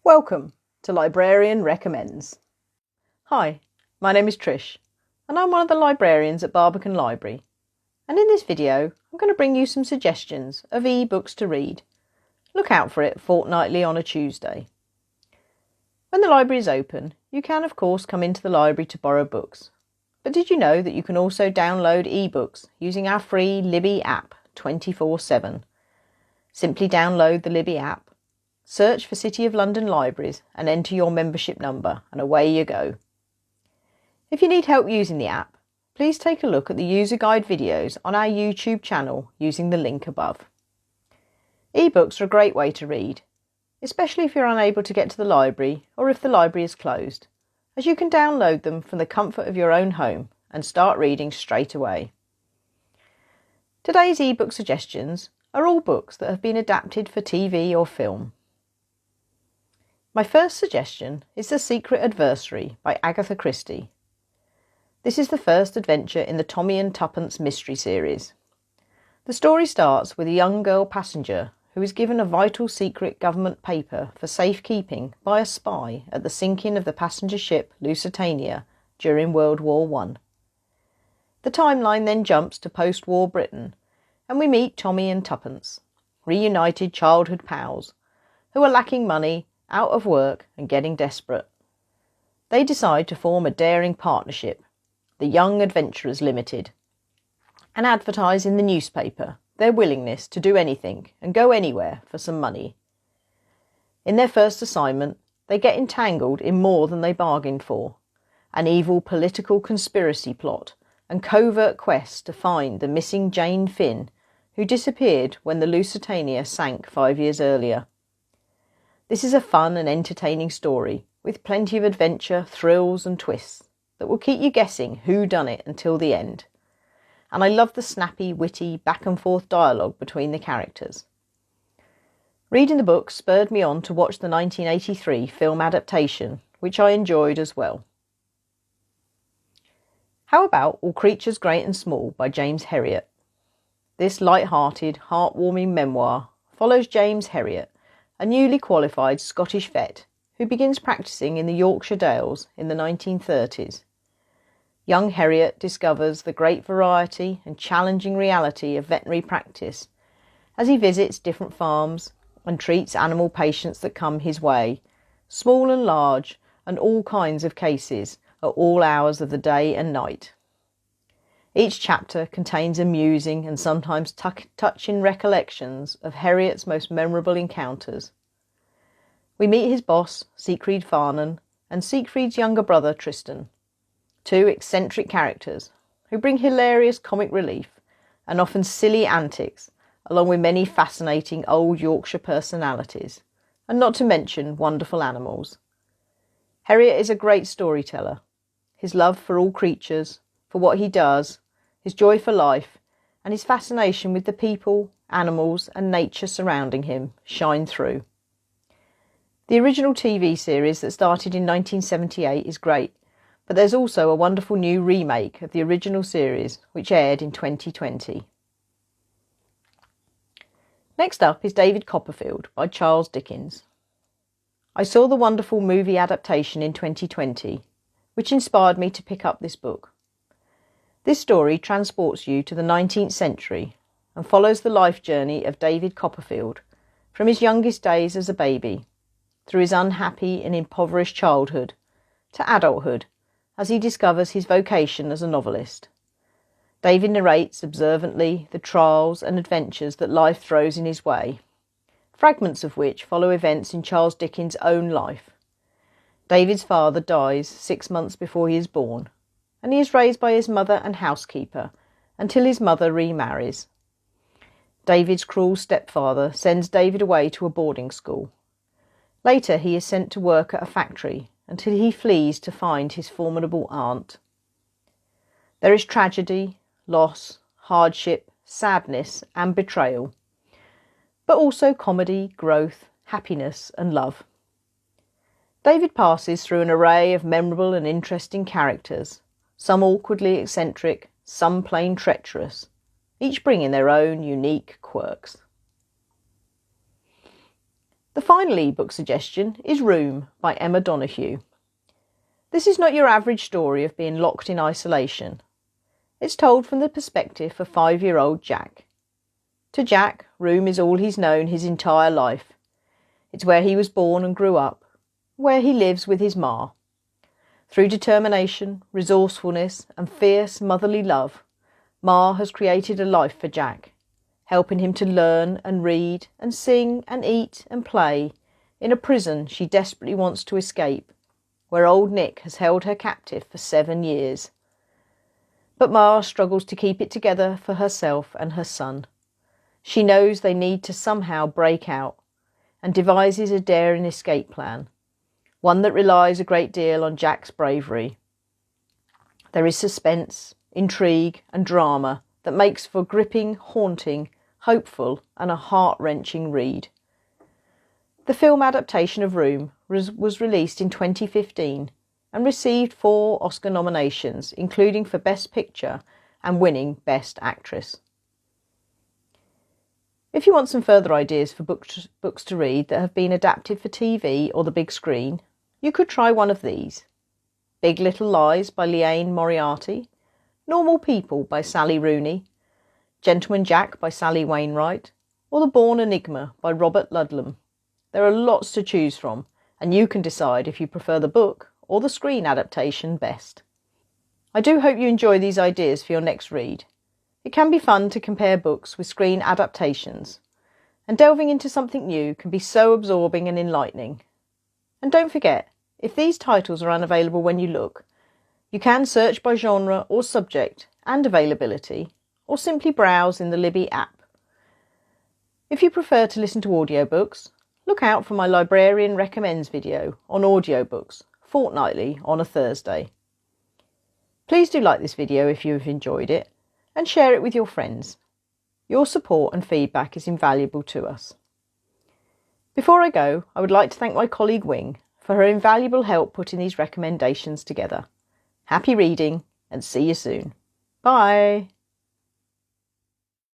Welcome to Librarian Recommends. Hi, my name is Trish and I'm one of the librarians at Barbican Library, and in this video I'm going to bring you some suggestions of eBooks to read. Look out for it fortnightly on a Tuesday. When the library is open, you can of course come into the library to borrow books, but did you know that you can also download eBooks using our free Libby app 24/7? Simply download the Libby app, search for City of London libraries and enter your membership number and away you go. If you need help using the app, please take a look at the user guide videos on our YouTube channel using the link above. eBooks are a great way to read, especially if you're unable to get to the library or if the library is closed, as you can download them from the comfort of your own home and start reading straight away. Today's ebook suggestions are all books that have been adapted for TV or film. My first suggestion is The Secret Adversary by Agatha Christie. This is the first adventure in the Tommy and Tuppence mystery series. The story starts with a young girl passenger who is given a vital secret government paper for safekeeping by a spy at the sinking of the passenger ship Lusitania during World War I. The timeline then jumps to post-war Britain, and we meet Tommy and Tuppence, reunited childhood pals, who are lacking money, out of work and getting desperate. They decide to form a daring partnership, the Young Adventurers Limited, and advertise in the newspaper their willingness to do anything and go anywhere for some money. In their first assignment, they get entangled in more than they bargained for, an evil political conspiracy plot and covert quest to find the missing Jane Finn, who disappeared when the Lusitania sank 5 years earlier. This is a fun and entertaining story with plenty of adventure, thrills and twists that will keep you guessing who done it until the end. And I love the snappy, witty, back and forth dialogue between the characters. Reading the book spurred me on to watch the 1983 film adaptation, which I enjoyed as well. How about All Creatures Great and Small by James Herriot? This light-hearted, heartwarming memoir follows James Herriot, a newly qualified Scottish vet who begins practising in the Yorkshire Dales in the 1930s. Young Herriot discovers the great variety and challenging reality of veterinary practice as he visits different farms and treats animal patients that come his way, small and large, and all kinds of cases at all hours of the day and night. Each chapter contains amusing and sometimes touching recollections of Herriot's most memorable encounters. We meet his boss, Siegfried Farnan, and Siegfried's younger brother, Tristan, two eccentric characters who bring hilarious comic relief and often silly antics, along with many fascinating old Yorkshire personalities, and not to mention wonderful animals. Herriot is a great storyteller. His love for all creatures, for what he does, his joy for life, and his fascination with the people, animals and nature surrounding him shine through. The original TV series that started in 1978 is great, but there's also a wonderful new remake of the original series which aired in 2020. Next up is David Copperfield by Charles Dickens. I saw the wonderful movie adaptation in 2020, which inspired me to pick up this book. This story transports you to the 19th century and follows the life journey of David Copperfield from his youngest days as a baby, through his unhappy and impoverished childhood, to adulthood, as he discovers his vocation as a novelist. David narrates observantly the trials and adventures that life throws in his way, fragments of which follow events in Charles Dickens' own life. David's father dies 6 months before he is born, and he is raised by his mother and housekeeper until his mother remarries. David's cruel stepfather sends David away to a boarding school. Later he is sent to work at a factory until he flees to find his formidable aunt. There is tragedy, loss, hardship, sadness and betrayal, but also comedy, growth, happiness and love. David passes through an array of memorable and interesting characters, some awkwardly eccentric, some plain treacherous, each bringing their own unique quirks. The final ebook suggestion is Room by Emma Donoghue. This is not your average story of being locked in isolation. It's told from the perspective of 5-year-old Jack. To Jack, Room is all he's known his entire life. It's where he was born and grew up, where he lives with his ma. Through determination, resourcefulness and fierce motherly love, Ma has created a life for Jack, helping him to learn and read and sing and eat and play in a prison she desperately wants to escape, where old Nick has held her captive for 7 years. But Ma struggles to keep it together for herself and her son. She knows they need to somehow break out and devises a daring escape plan, one that relies a great deal on Jack's bravery. There is suspense, intrigue and drama that makes for gripping, haunting, hopeful and a heart-wrenching read. The film adaptation of Room was released in 2015 and received 4 Oscar nominations, including for Best Picture and winning Best Actress. If you want some further ideas for books to read that have been adapted for TV or the big screen, you could try one of these: Big Little Lies by Liane Moriarty, Normal People by Sally Rooney, Gentleman Jack by Sally Wainwright, or The Bourne Enigma by Robert Ludlum. There are lots to choose from, and you can decide if you prefer the book or the screen adaptation best. I do hope you enjoy these ideas for your next read. It can be fun to compare books with screen adaptations, and delving into something new can be so absorbing and enlightening. And don't forget, if these titles are unavailable when you look, you can search by genre or subject and availability, or simply browse in the Libby app. If you prefer to listen to audiobooks, look out for my Librarian Recommends video on audiobooks fortnightly on a Thursday. Please do like this video if you have enjoyed it, and share it with your friends. Your support and feedback is invaluable to us. Before I go, I would like to thank my colleague Wing for her invaluable help putting these recommendations together. Happy reading, and see you soon. Bye!